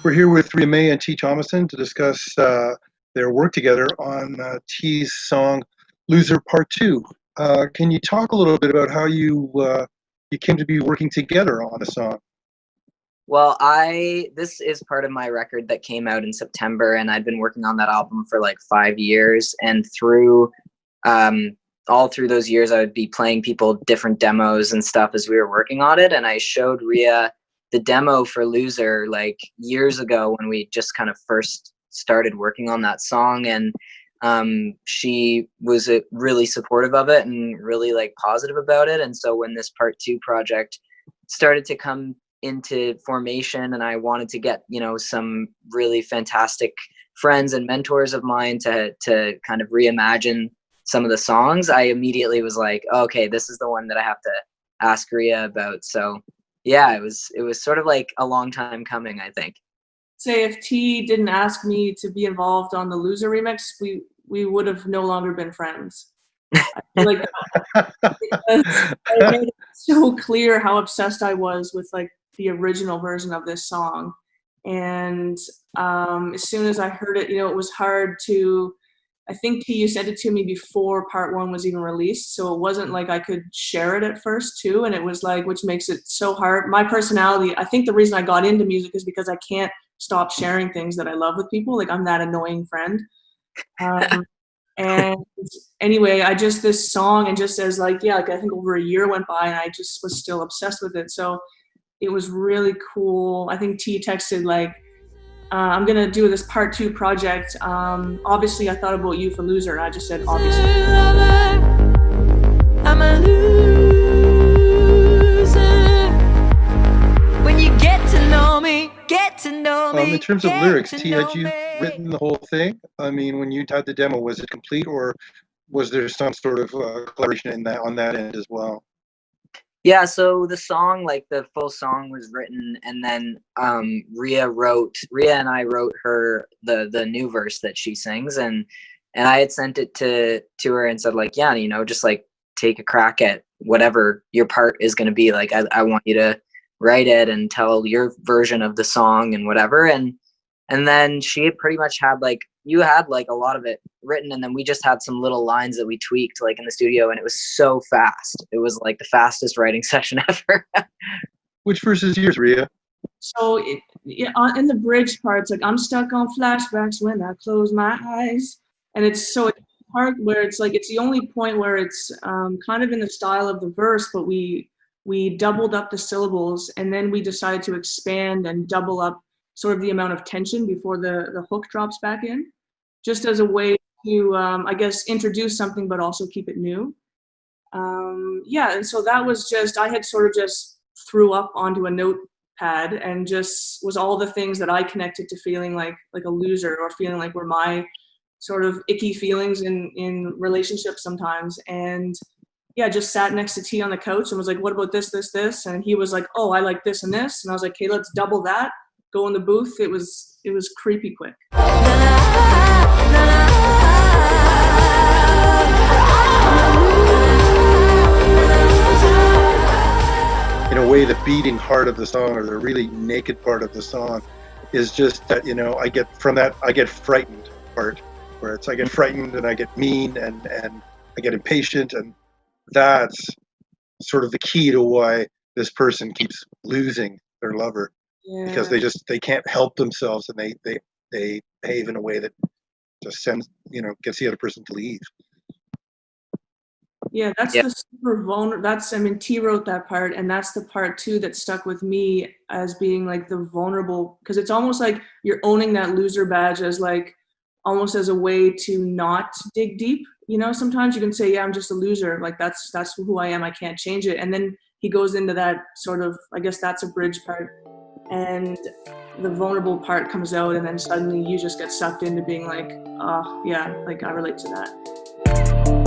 We're here with Ria Mae and T Thomason to discuss their work together on T's song "Loser Part 2." Can you talk a little bit about how you came to be working together on the song? Well, this is part of my record that came out in September, and I'd been working on that album for like 5 years. And through all through those years, I would be playing people different demos and stuff as we were working on it. And I showed Ria the demo for Loser like years ago when we just kind of first started working on that song. And she was really supportive of it and really like positive about it. And so when this Part 2 project started to come into formation and I wanted to get, some really fantastic friends and mentors of mine to kind of reimagine some of the songs, I immediately was like, okay, this is the one that I have to ask Ria about. So yeah, it was sort of like a long time coming, I think. Say if T didn't ask me to be involved on the Loser remix, we would have no longer been friends. I feel like I made it so clear how obsessed I was with like the original version of this song. And as soon as I heard it, it was hard to, I think T, you sent it to me before Part 1 was even released. So it wasn't like I could share it at first too. And it was like, which makes it so hard. My personality, I think the reason I got into music is because I can't stop sharing things that I love with people. Like I'm that annoying friend. And anyway, this song, and just as I think over a year went by and I just was still obsessed with it. So it was really cool. I think T texted like, I'm going to do this Part 2 project. Obviously I thought about you for Loser. And I just said, obviously. I'm a loser. When you get to know me. In terms of lyrics, T, had you written the whole thing? I mean, when you had the demo, was it complete, or was there some sort of collaboration on that end as well? Yeah, so the song, like the full song was written, and then Ria and I wrote her the new verse that she sings, and I had sent it to her and said like, yeah, just like take a crack at whatever your part is going to be. Like I want you to write it and tell your version of the song and whatever. And then she had pretty much had like, you had like a lot of it written, and then we just had some little lines that we tweaked like in the studio, and it was so fast. It was like the fastest writing session ever. Which verse is yours, Ria? So in the bridge parts, like I'm stuck on flashbacks when I close my eyes. And it's a part where it's like, it's the only point where it's kind of in the style of the verse, but we doubled up the syllables, and then we decided to expand and double up sort of the amount of tension before the hook drops back in, just as a way to, I guess, introduce something, but also keep it new. And so that was I had sort of just threw up onto a notepad and just was all the things that I connected to feeling like a loser, or feeling like were my sort of icky feelings in relationships sometimes. And just sat next to T on the couch and was like, what about this, this, this? And he was like, oh, I like this and this. And I was like, okay, let's double that. Go in the booth. It was creepy quick. In a way, the beating heart of the song, or the really naked part of the song, is just that, I get frightened part, where I get frightened and I get mean and I get impatient, and that's sort of the key to why this person keeps losing their lover. Yeah. Because they can't help themselves, and they behave in a way that just sends, gets the other person to leave. Yeah, that's the super vulnerable. T wrote that part, and that's the part too that stuck with me as being like the vulnerable, because it's almost like you're owning that loser badge as like almost as a way to not dig deep. Sometimes you can say, yeah, I'm just a loser. Like that's who I am. I can't change it. And then he goes into that sort of, I guess that's a bridge part. And the vulnerable part comes out, and then suddenly you just get sucked into being like, oh yeah, like I relate to that.